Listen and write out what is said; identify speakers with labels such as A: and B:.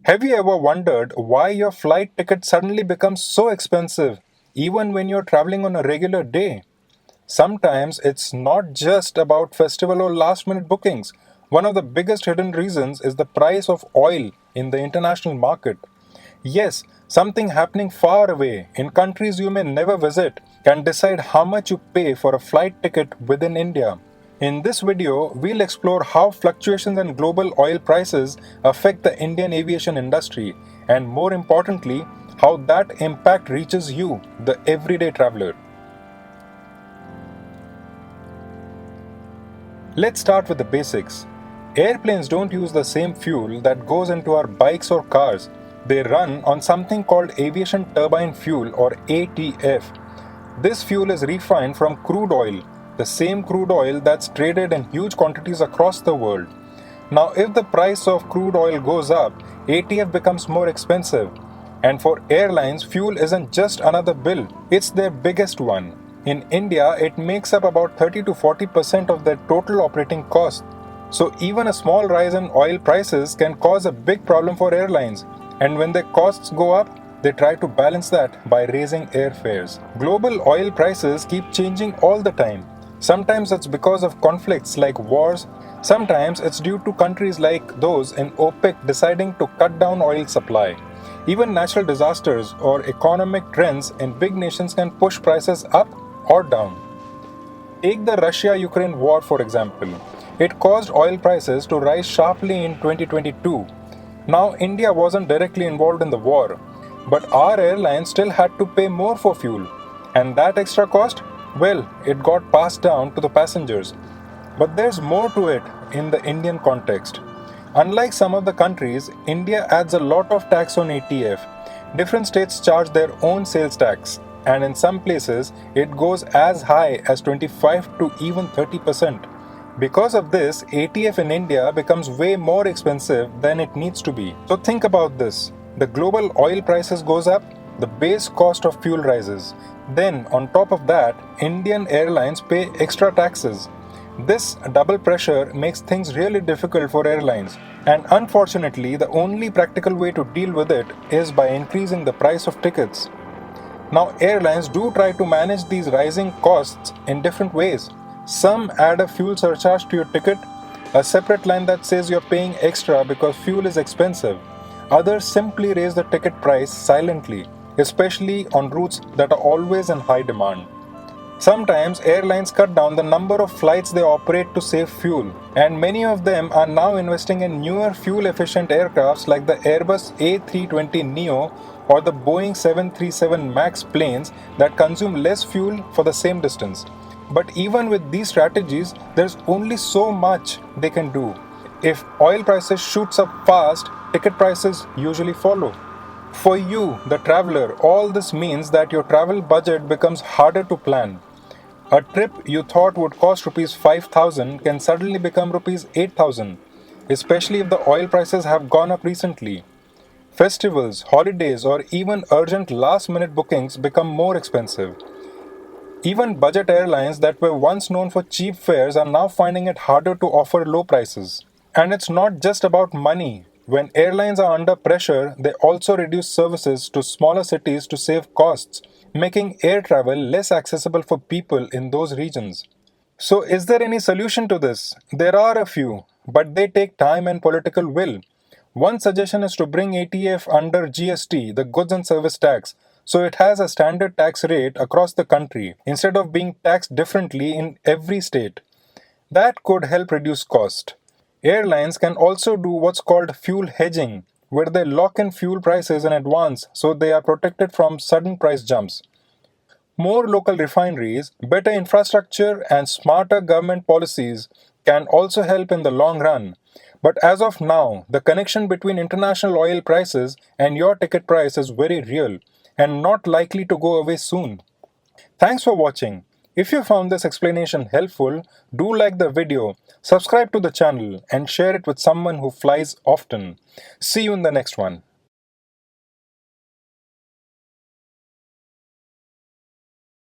A: Have you ever wondered why your flight ticket suddenly becomes so expensive, even when you're traveling on a regular day? Sometimes it's not just about festival or last minute bookings. One of the biggest hidden reasons is the price of oil in the international market. Yes, something happening far away in countries you may never visit can decide how much you pay for a flight ticket within India. In this video, we'll explore how fluctuations in global oil prices affect the Indian aviation industry and, more importantly, how that impact reaches you, the everyday traveler. Let's start with the basics. Airplanes don't use the same fuel that goes into our bikes or cars. They run on something called Aviation Turbine Fuel or ATF. This fuel is refined from crude oil, the same crude oil that's traded in huge quantities across the world. Now, if the price of crude oil goes up, ATF becomes more expensive. And for airlines, fuel isn't just another bill, it's their biggest one. In India, it makes up about 30 to 40% of their total operating cost. So even a small rise in oil prices can cause a big problem for airlines. And when their costs go up, they try to balance that by raising airfares. Global oil prices keep changing all the time. Sometimes it's because of conflicts like wars. Sometimes it's due to countries like those in OPEC deciding to cut down oil supply. Even natural disasters or economic trends in big nations can push prices up or down. Take the Russia-Ukraine war for example. It caused oil prices to rise sharply in 2022. Now India wasn't directly involved in the war, but our airlines still had to pay more for fuel. And that extra cost? Well, it got passed down to the passengers. But there's more to it in the Indian context. Unlike some of the countries, India adds a lot of tax on ATF. Different states charge their own sales tax, and in some places, it goes as high as 25 to even 30%. Because of this, ATF in India becomes way more expensive than it needs to be. So think about this. The global oil prices goes up, the base cost of fuel rises. Then, on top of that, Indian airlines pay extra taxes. This double pressure makes things really difficult for airlines, and unfortunately, the only practical way to deal with it is by increasing the price of tickets. Now, airlines do try to manage these rising costs in different ways. Some add a fuel surcharge to your ticket, a separate line that says you're paying extra because fuel is expensive. Others simply raise the ticket price silently, especially on routes that are always in high demand. Sometimes airlines cut down the number of flights they operate to save fuel, and many of them are now investing in newer fuel-efficient aircrafts like the Airbus A320neo or the Boeing 737 MAX planes that consume less fuel for the same distance. But even with these strategies, there's only so much they can do. If oil prices shoots up fast, ticket prices usually follow. For you, the traveler, all this means that your travel budget becomes harder to plan. A trip you thought would cost rupees 5,000 can suddenly become rupees 8,000, especially if the oil prices have gone up recently. Festivals, holidays, or even urgent last-minute bookings become more expensive. Even budget airlines that were once known for cheap fares are now finding it harder to offer low prices. And it's not just about money. When airlines are under pressure, they also reduce services to smaller cities to save costs, making air travel less accessible for people in those regions. So, is there any solution to this? There are a few, but they take time and political will. One suggestion is to bring ATF under GST, the goods and service tax, so it has a standard tax rate across the country instead of being taxed differently in every state. That could help reduce cost. Airlines can also do what's called fuel hedging, where they lock in fuel prices in advance so they are protected from sudden price jumps. More local refineries, better infrastructure, and smarter government policies can also help in the long run. But as of now, the connection between international oil prices and your ticket price is very real and not likely to go away soon. Thanks for watching. If you found this explanation helpful, do like the video, subscribe to the channel, and share it with someone who flies often. See you in the next one.